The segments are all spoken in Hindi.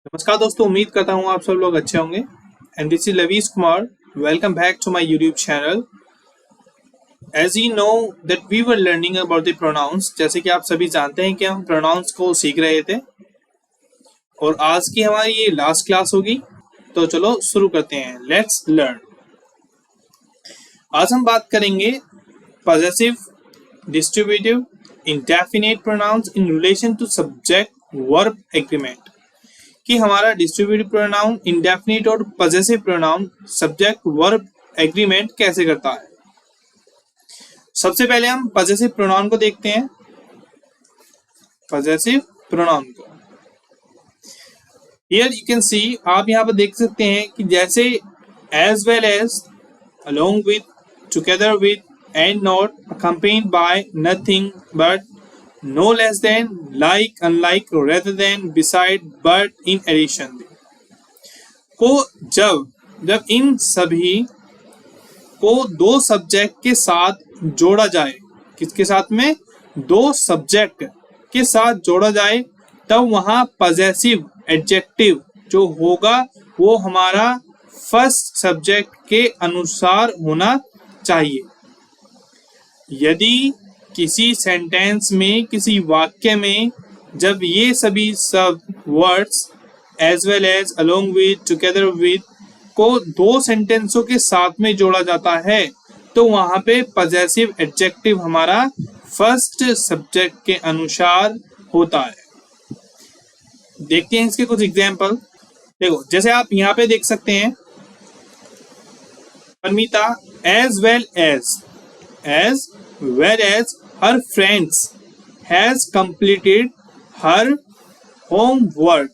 नमस्कार दोस्तों, उम्मीद करता हूँ आप सब लोग अच्छे होंगे। And this is Lavish Kumar. Welcome back to my YouTube channel. As you know that we were learning about the pronouns. जैसे कि आप सभी जानते हैं कि हम प्रोनाउंस को सीख रहे थे और आज की हमारी ये लास्ट क्लास होगी। तो चलो शुरू करते हैं। Let's learn. आज हम बात करेंगे possessive, distributive, indefinite pronouns in relation to subject verb agreement. कि हमारा डिस्ट्रीब्यूटिव प्रोनाउन, इंडेफिनिट और possessive pronoun subject verb agreement कैसे करता है। सबसे पहले हम पॉजेसिव प्रोनाउन को देखते हैं। पॉजेसिव प्रोनाउन को हियर यू कैन सी, आप यहाँ पर देख सकते हैं कि जैसे as well as, along with, together with, and not, accompanied by, nothing but, no less than, like, unlike, rather than, beside, but, in addition को जब इन सभी को दो सब्जेक्ट के साथ जोड़ा जाए, किसके साथ में? दो सब्जेक्ट के साथ जोड़ा जाए, तब वहां पॉजेसिव एडजेक्टिव जो होगा वो हमारा फर्स्ट सब्जेक्ट के अनुसार होना चाहिए। यदि किसी सेंटेंस में, किसी वाक्य में जब ये सभी सब words as well as, along with, together with को दो सेंटेंसों के साथ में जोड़ा जाता है तो वहां पे पॉजेसिव एडजेक्टिव हमारा फर्स्ट सब्जेक्ट के अनुसार होता है। देखते हैं इसके कुछ एग्जाम्पल। देखो, जैसे आप यहाँ पे देख सकते हैं, Paramita as well as her friends has completed her homework।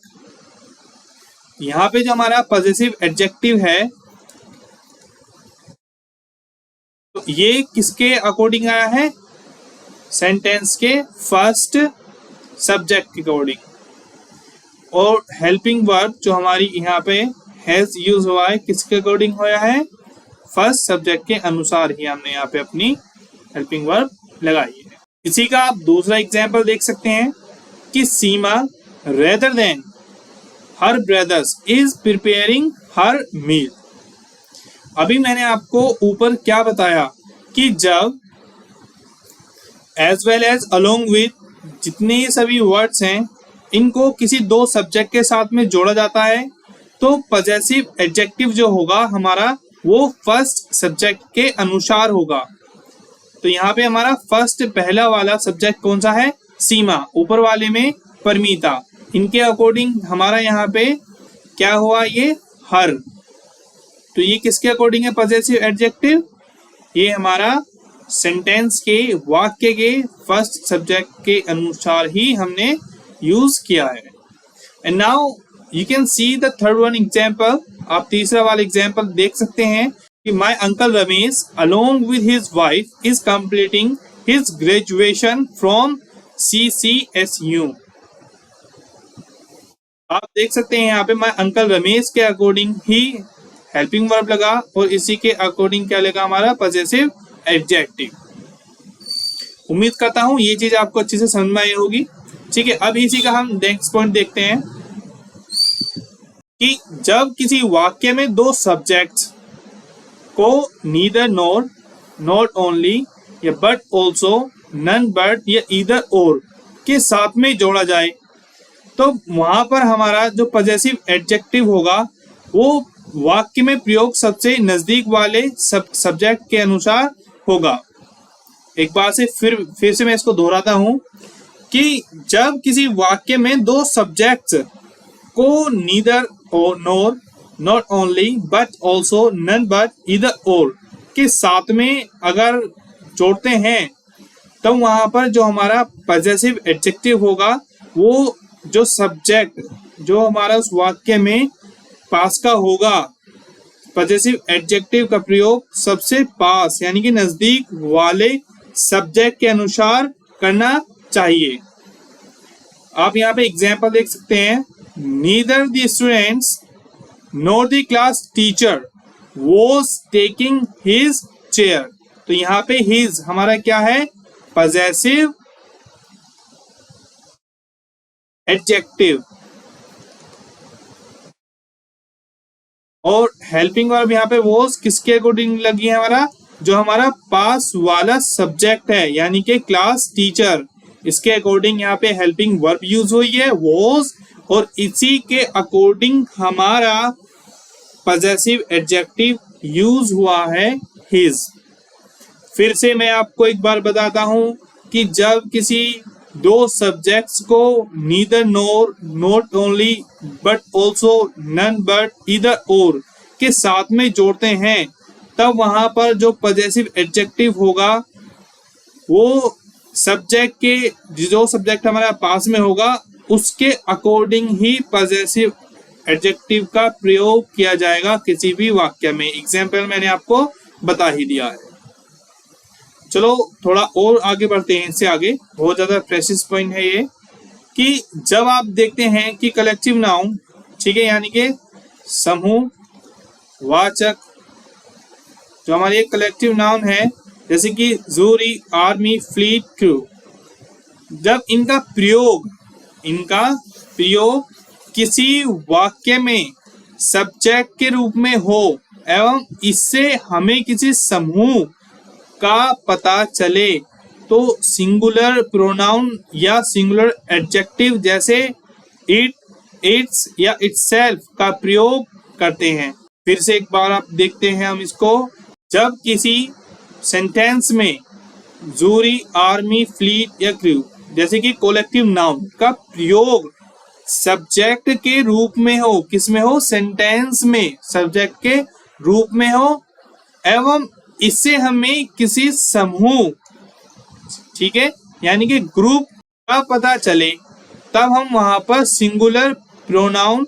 यहाँ पे जो हमारा पॉजेसिव एडजेक्टिव है तो ये किसके अकॉर्डिंग आया है? सेंटेंस के फर्स्ट सब्जेक्ट के अकॉर्डिंग। और हेल्पिंग वर्ब जो हमारी यहाँ पे हैज यूज हुआ है, किसके अकॉर्डिंग होया है? फर्स्ट सब्जेक्ट के अनुसार ही हमने यहाँ पे अपनी हेल्पिंग वर्ब लगाई है। इसी का आप दूसरा एग्जाम्पल देख सकते हैं कि Seema rather than her brothers is preparing her meal. अभी मैंने आपको ऊपर क्या बताया कि जब as well as, along with जितने ही सभी वर्ड्स हैं इनको किसी दो सब्जेक्ट के साथ में जोड़ा जाता है तो पॉजेसिव एडजेक्टिव जो होगा हमारा वो फर्स्ट सब्जेक्ट के अनुसार होगा। तो यहाँ पे हमारा फर्स्ट पहला वाला सब्जेक्ट कौन सा है? सीमा। ऊपर वाले में परमीता। इनके अकॉर्डिंग हमारा यहाँ पे क्या हुआ? ये हर। तो ये किसके अकॉर्डिंग है पॉजेसिव एडजेक्टिव? ये हमारा सेंटेंस के, वाक्य के फर्स्ट सब्जेक्ट के अनुसार ही हमने यूज किया है। And now you can see the third one example. आप तीसरा वाला एग्जाम्पल देख सकते हैं कि my uncle Ramesh along with his wife is completing his graduation from CCSU। आप देख सकते हैं यहाँ पे my uncle रमेश के अकॉर्डिंग ही हेल्पिंग वर्ब लगा और इसी के अकॉर्डिंग क्या लगा? हमारा पॉजेसिव एडजेक्टिव। उम्मीद करता हूँ ये चीज आपको अच्छे से समझ में आई होगी। ठीक है, अब इसी का हम नेक्स्ट पॉइंट देखते हैं कि जब किसी वाक्य में दो सब्जेक्ट्स को नीदर नॉर, नॉट ओनली या बट ऑल्सो, नन बट या ईदर और के साथ में जोड़ा जाए तो वहां पर हमारा जो पॉजेसिव एडजेक्टिव होगा वो वाक्य में प्रयोग सबसे नजदीक वाले सब्जेक्ट के अनुसार होगा। एक बार से फिर से मैं इसको दोहराता हूं कि जब किसी वाक्य में दो सब्जेक्ट्स को नीदर और nor, not only but also, none but, either और के साथ में अगर जोड़ते हैं तो वहां पर जो हमारा पॉजेसिव एडजेक्टिव होगा वो जो सब्जेक्ट जो हमारा उस वाक्य में पास का होगा, पॉजेसिव एडजेक्टिव का प्रयोग सबसे पास यानी कि नजदीक वाले सब्जेक्ट के अनुसार करना चाहिए। आप यहाँ पे एग्जाम्पल देख सकते हैं, neither the students nor the class teacher was taking his chair। तो यहाँ पे his हमारा क्या है? Possessive adjective. और हेल्पिंग वर्ब यहाँ पे वॉज किसके अकॉर्डिंग लगी है, हमारा जो हमारा पास वाला सब्जेक्ट है यानी कि क्लास टीचर, इसके अकॉर्डिंग यहाँ पे हेल्पिंग वर्ब यूज हुई है वॉज, और इसी के अकॉर्डिंग हमारा पजेसिव एडजेक्टिव यूज हुआ है हिज। फिर से मैं आपको एक बार बताता हूं कि जब किसी दो सब्जेक्ट्स को neither nor, not only, but also, none but, either और के साथ में जोड़ते हैं तब वहां पर जो पजेसिव एडजेक्टिव होगा वो सब्जेक्ट के, जो सब्जेक्ट हमारे पास में होगा उसके अकॉर्डिंग ही पजेसिव एडजेक्टिव का प्रयोग किया जाएगा किसी भी वाक्य में। एग्जाम्पल मैंने आपको बता ही दिया है। चलो थोड़ा और आगे बढ़ते हैं, इससे आगे बहुत ज्यादा प्रेसिस पॉइंट है ये, कि जब आप देखते हैं कि कलेक्टिव नाउन, ठीक है, यानी कि समूह वाचक, जो हमारी एक कलेक्टिव नाउन है जैसे कि जूरी, आर्मी, फ्लीट, क्रू, जब इनका प्रयोग किसी वाक्य में सब्जेक्ट के रूप में हो एवं इससे हमें किसी समूह का पता चले तो सिंगुलर प्रोनाउन या सिंगुलर एडजेक्टिव जैसे इट, इट्स या इटसेल्फ का प्रयोग करते हैं। फिर से एक बार आप देखते हैं हम इसको, जब किसी सेंटेंस में जूरी, आर्मी, फ्लीट या क्रू जैसे कि कलेक्टिव नाउन का प्रयोग सब्जेक्ट के रूप में हो, किस में हो, सेंटेंस में सब्जेक्ट के रूप में हो एवं इससे हमें किसी समूह, ठीक है, यानी कि ग्रुप का पता चले तब हम वहां पर सिंगुलर प्रोनाउन,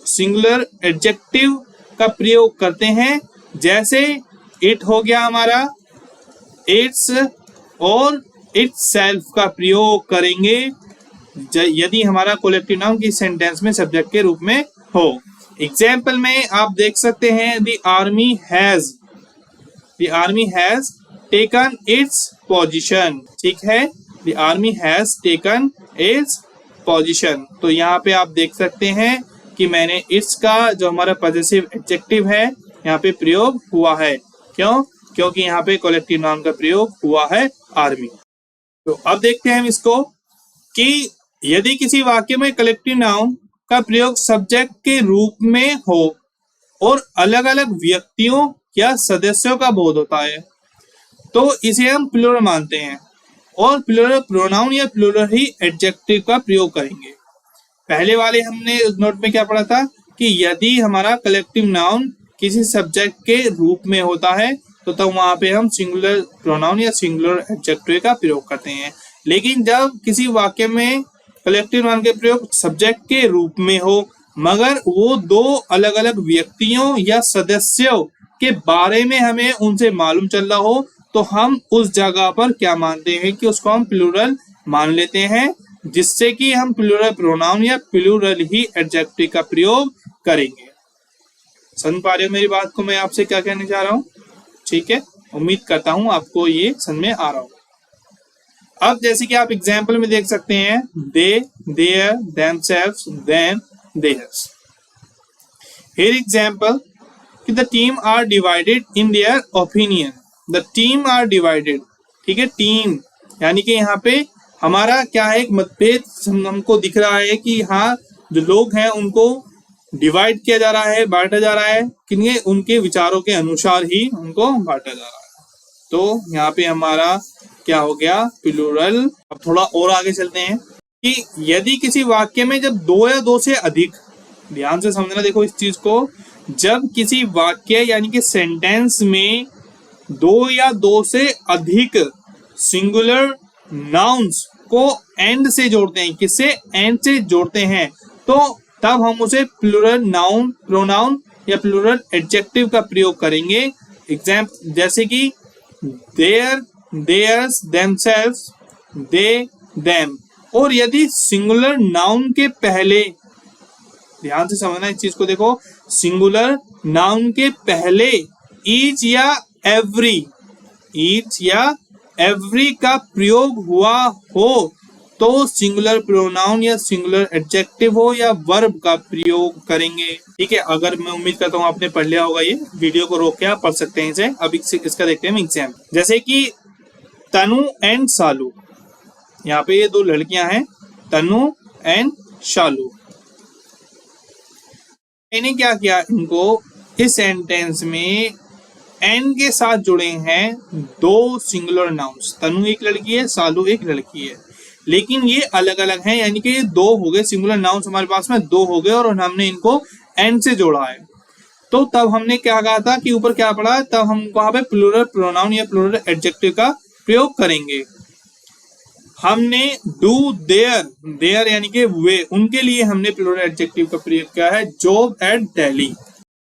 सिंगुलर एडजेक्टिव का प्रयोग करते हैं। जैसे इट हो गया हमारा, इट्स और इटसेल्फ का प्रयोग करेंगे यदि हमारा कलेक्टिव नाउन की सेंटेंस में सब्जेक्ट के रूप में हो। एग्जाम्पल में आप देख सकते हैं the army has taken its position, ठीक है, the army has taken its position. तो यहाँ पे आप देख सकते हैं कि मैंने इट्स का जो हमारा पॉजिटिव एडजेक्टिव है यहाँ पे प्रयोग हुआ है। क्यों? क्योंकि यहाँ पे कलेक्टिव नाउन का प्रयोग हुआ है आर्मी। तो अब देखते हैं हम इसको कि यदि किसी वाक्य में कलेक्टिव नाउन का प्रयोग सब्जेक्ट के रूप में हो और अलग अलग व्यक्तियों या सदस्यों का बोध होता है तो इसे हम प्लूरल मानते हैं और प्लूरल प्रोनाउन या प्लूरल ही एडजेक्टिव का प्रयोग करेंगे। पहले वाले हमने नोट में क्या पढ़ा था कि यदि हमारा कलेक्टिव नाउन किसी सब्जेक्ट के रूप में होता है तो तब वहां पे हम सिंगुलर प्रोनाउन या सिंगुलर एडजेक्टिव का प्रयोग करते हैं। लेकिन जब किसी वाक्य में कलेक्टिव नाउन के प्रयोग सब्जेक्ट के रूप में हो मगर वो दो अलग अलग व्यक्तियों या सदस्यों के बारे में हमें उनसे मालूम चल रहा हो तो हम उस जगह पर क्या मानते हैं कि उसको हम प्लूरल मान लेते हैं, जिससे कि हम प्लूरल प्रोनाउन या प्लूरल ही एडजेक्टिव का प्रयोग करेंगे। समझ पा रहे हो मेरी बात को, मैं आपसे क्या कहने जा रहा हूँ? ठीक है, उम्मीद करता हूँ आपको ये समझ में आ रहा हो। अब जैसे कि आप एग्जाम्पल में देख सकते हैं they, their, themselves, them, theirs. Here example कि the team are divided in their opinion. The team are divided, ठीक है, टीम यानी कि यहाँ पे हमारा क्या है, एक मतभेद हमको दिख रहा है कि हाँ जो लोग हैं उनको डिवाइड किया जा रहा है, बांटा जा रहा है, किन्हें उनके विचारों के अनुसार ही उनको बांटा जा रहा है। तो यहाँ पे हमारा क्या हो गया, प्लूरल। अब थोड़ा और आगे चलते हैं कि यदि किसी वाक्य में जब दो या दो से अधिक, ध्यान से समझना देखो इस चीज को, जब किसी वाक्य यानी कि सेंटेंस में दो या दो से अधिक सिंगुलर नाउन्स को एंड से जोड़ते हैं, किससे, एंड से जोड़ते हैं, तो तब हम उसे प्लूरल नाउन, प्रोनाउन या प्लूरल एडजेक्टिव का प्रयोग करेंगे। एग्जाम्पल जैसे कि their, theirs, themselves, they, them. और यदि सिंगुलर नाउन के पहले, ध्यान से समझना इस चीज को देखो, सिंगुलर नाउन के पहले ईच या एवरी, ईच या एवरी का प्रयोग हुआ हो तो सिंगुलर प्रोनाउन या सिंगुलर एडजेक्टिव हो या वर्ब का प्रयोग करेंगे। ठीक है, अगर मैं उम्मीद करता हूँ आपने पढ़ लिया होगा, ये वीडियो को रोक के आप पढ़ सकते हैं इसे। अब इसका देखते हैं एग्जाम। जैसे कि तनु एंड शालू, यहाँ पे ये दो लड़कियां हैं, तनु एंड शालू। मैंने क्या किया, इनको इस सेंटेंस में एन के साथ जुड़े हैं दो सिंगुलर नाउन्स। तनु एक लड़की है, शालू एक लड़की है, लेकिन ये अलग अलग हैं, यानी कि ये दो हो गए सिंगुलर नाउन्स हमारे पास में दो हो गए और हमने इनको एन से जोड़ा है। तो तब हमने क्या कहा था कि ऊपर क्या पढ़ा, तब हम वहां पे प्लूरल प्रोनाउन या प्लूरल एडजेक्टिव का प्रयोग करेंगे। हमने डू देयर, देयर यानी कि वे, उनके लिए हमने प्लूरल एडजेक्टिव का प्रयोग किया है job eight Delhi.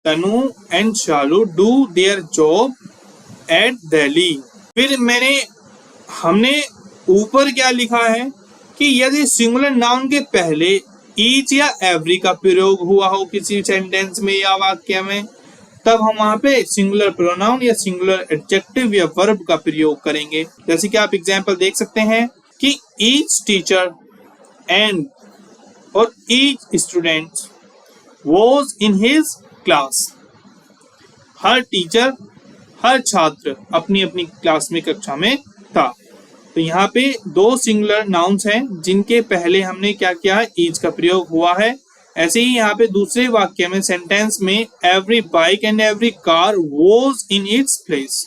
Tanu and Shalu do their job eight Delhi. फिर हमने ऊपर क्या लिखा है कि यदि सिंगुलर नाउन के पहले ईच या एवरी का प्रयोग हुआ हो किसी सेंटेंस में या वाक्य में, तब हम वहां पे सिंगुलर प्रोनाउन या सिंगुलर एडजेक्टिव या वर्ब का प्रयोग करेंगे। जैसे कि आप एग्जांपल देख सकते हैं कि ईच टीचर एंड और each student was in his class. हर टीचर, हर छात्र अपनी अपनी क्लास में, कक्षा में था। तो यहाँ पे दो सिंगुलर नाउन्स हैं जिनके पहले हमने क्या किया है, ईच का प्रयोग हुआ है। ऐसे ही यहाँ पे दूसरे वाक्य में, सेंटेंस में, every bike and every car was in its place.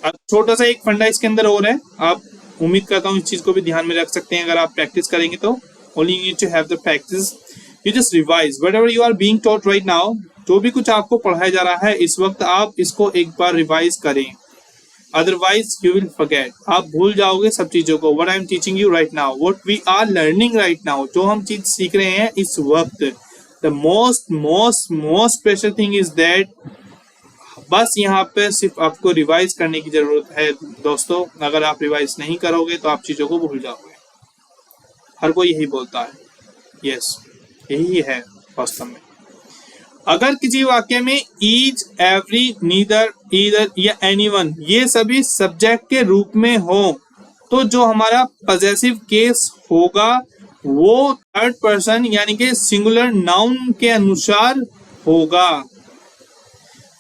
अब छोटा सा एक फंडा इसके अंदर और है, आप उम्मीद करता हूँ इस चीज को भी ध्यान में रख सकते हैं अगर आप प्रैक्टिस करेंगे तो। Only you need to have the practice, you just revise whatever you are being taught right now. जो भी कुछ आपको पढ़ाया जा रहा है इस वक्त, आप इसको एक बार रिवाइज करें, अदरवाइज यू विल फॉरगेट, आप भूल जाओगे सब चीजों को। What I am teaching you right now, what we are learning right now, जो हम चीज सीख रहे हैं इस वक्त, the most pressure thing is that, बस यहाँ पे सिर्फ आपको रिवाइज करने की जरूरत है दोस्तों। अगर आप रिवाइज नहीं करोगे तो आप चीजों को भूल जाओगे। हर कोई यही बोलता है, यस यही है वास्तव में। अगर किसी वाक्य में ईच, एवरी, नीदर, ईदर या एनीवन ये सभी सब्जेक्ट के रूप में हो, तो जो हमारा पजेसिव केस होगा वो थर्ड पर्सन यानी कि सिंगुलर नाउन के अनुसार होगा।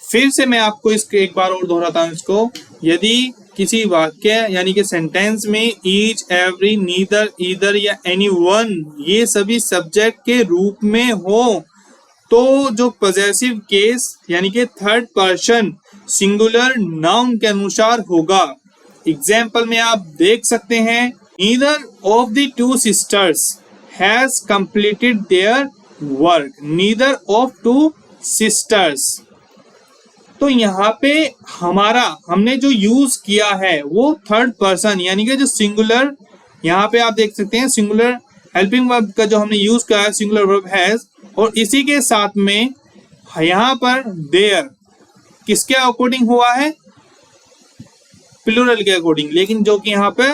फिर से मैं आपको इसको एक बार और दोहराता हूं इसको। यदि किसी वाक्य यानी कि सेंटेंस में ईच, एवरी, नीदर, ईदर या एनीवन ये सभी सब्जेक्ट के रूप में हो, तो जो पजेसिव केस यानी कि थर्ड पर्सन सिंगुलर नाउन के अनुसार होगा। एग्जाम्पल में आप देख सकते हैं, neither of the two sisters has completed their work. Neither of two sisters, तो यहाँ पे हमने जो यूज किया है वो थर्ड पर्सन यानी कि जो सिंगुलर, यहाँ पे आप देख सकते हैं सिंगुलर हेल्पिंग वर्ब का जो हमने यूज किया है सिंगुलर वर्ब हैज, और इसी के साथ में यहाँ पर देयर किसके अकॉर्डिंग हुआ है, प्लूरल के अकॉर्डिंग, लेकिन जो कि यहाँ पे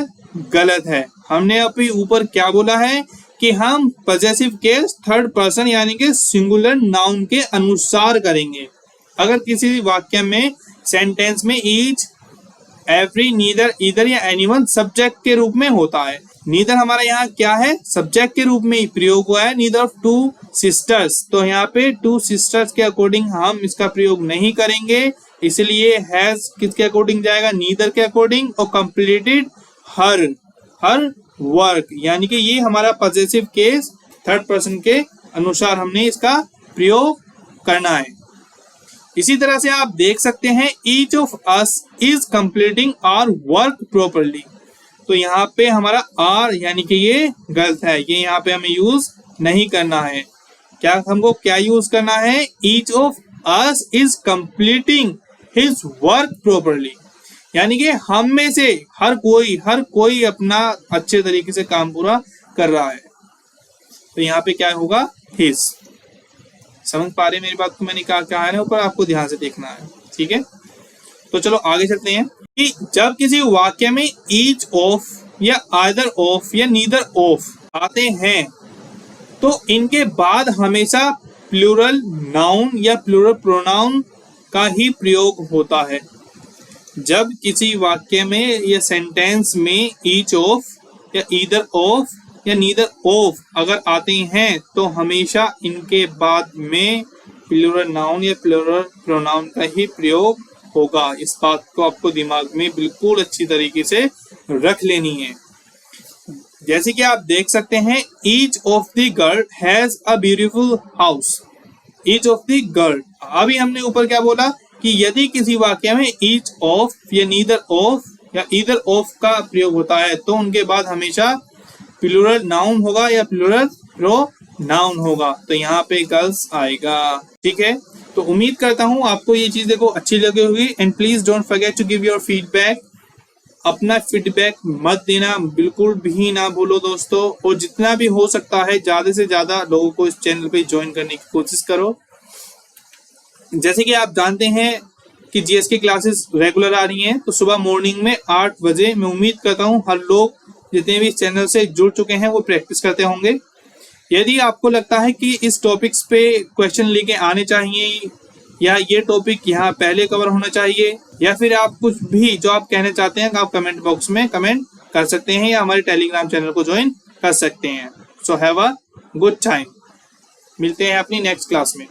गलत है। हमने अभी ऊपर क्या बोला है कि हम पजेसिव केस थर्ड पर्सन यानी कि सिंगुलर नाउन के अनुसार करेंगे। अगर किसी वाक्य में सेंटेंस में ईच, एवरी, नीदर, ईदर या एनीवन सब्जेक्ट के रूप में होता है, नीदर हमारा यहाँ क्या है, सब्जेक्ट के रूप में ही प्रयोग हुआ है, नीदर ऑफ टू सिस्टर्स, तो यहाँ पे टू सिस्टर्स के अकॉर्डिंग हम इसका प्रयोग नहीं करेंगे, इसलिए हैज किसके अकॉर्डिंग जाएगा, नीदर के अकॉर्डिंग, और कंप्लीटेड हर वर्क, यानी कि ये हमारा पजेसिव केस थर्ड पर्सन के अनुसार हमने इसका प्रयोग करना है। इसी तरह से आप देख सकते हैं each of us is completing our work properly, तो यहाँ पे हमारा आर यानी कि ये गलत है, ये यहाँ पे हमें यूज नहीं करना है। क्या हमको क्या यूज करना है, each of us is completing his work properly, यानी कि हम में से हर कोई अपना अच्छे तरीके से काम पूरा कर रहा है, तो यहाँ पे क्या होगा, हिज। समझ पा रहे मेरी बात को, मैंने कहा है ना ऊपर, आपको ध्यान से देखना है, ठीक है। तो चलो आगे चलते हैं कि जब किसी वाक्य में ईच ऑफ या आइदर ऑफ या नीदर ऑफ आते हैं तो इनके बाद हमेशा प्लूरल नाउन या प्लूरल प्रोनाउन का ही प्रयोग होता है। जब किसी वाक्य में या सेंटेंस में ईच ऑफ या ईदर ऑफ या नीदर ऑफ अगर आते हैं तो हमेशा इनके बाद में प्लूरल नाउन या प्लूरल प्रोनाउन का ही प्रयोग होगा। इस बात को आपको दिमाग में बिल्कुल अच्छी तरीके से रख लेनी है। जैसे कि आप देख सकते हैं, each of the girl has a beautiful house. Each of the girl, अभी हमने ऊपर क्या बोला कि यदि किसी वाक्य में ईच ऑफ या नीदर ऑफ या ईदर ऑफ का प्रयोग होता है तो उनके बाद हमेशा प्लूरल नाउन होगा या प्लूरल प्रोनाउन होगा। तो यहाँ पे गर्ल्स आएगा। ठीक है, तो उम्मीद करता हूँ आपको ये चीज देखो अच्छी लगी होगी। And please don't forget to give your feedback. अपना फीडबैक मत देना, बिल्कुल भी ना भूलो दोस्तों। और जितना भी हो सकता है ज्यादा से ज्यादा लोगों को इस चैनल पे ज्वाइन करने की कोशिश करो। जैसे कि आप जानते हैं कि जीएस की क्लासेस रेगुलर आ रही हैं, तो सुबह मॉर्निंग में 8 बजे मैं उम्मीद करता हूँ हर लोग जितने भी इस चैनल से जुड़ चुके हैं वो प्रैक्टिस करते होंगे। यदि आपको लगता है कि इस टॉपिक्स पे क्वेश्चन लेके आने चाहिए या ये टॉपिक यहाँ पहले कवर होना चाहिए या फिर आप कुछ भी जो आप कहना चाहते हैं आप कमेंट बॉक्स में कमेंट कर सकते हैं या हमारे टेलीग्राम चैनल को ज्वाइन कर सकते हैं। So have a good time. मिलते हैं अपनी नेक्स्ट क्लास में।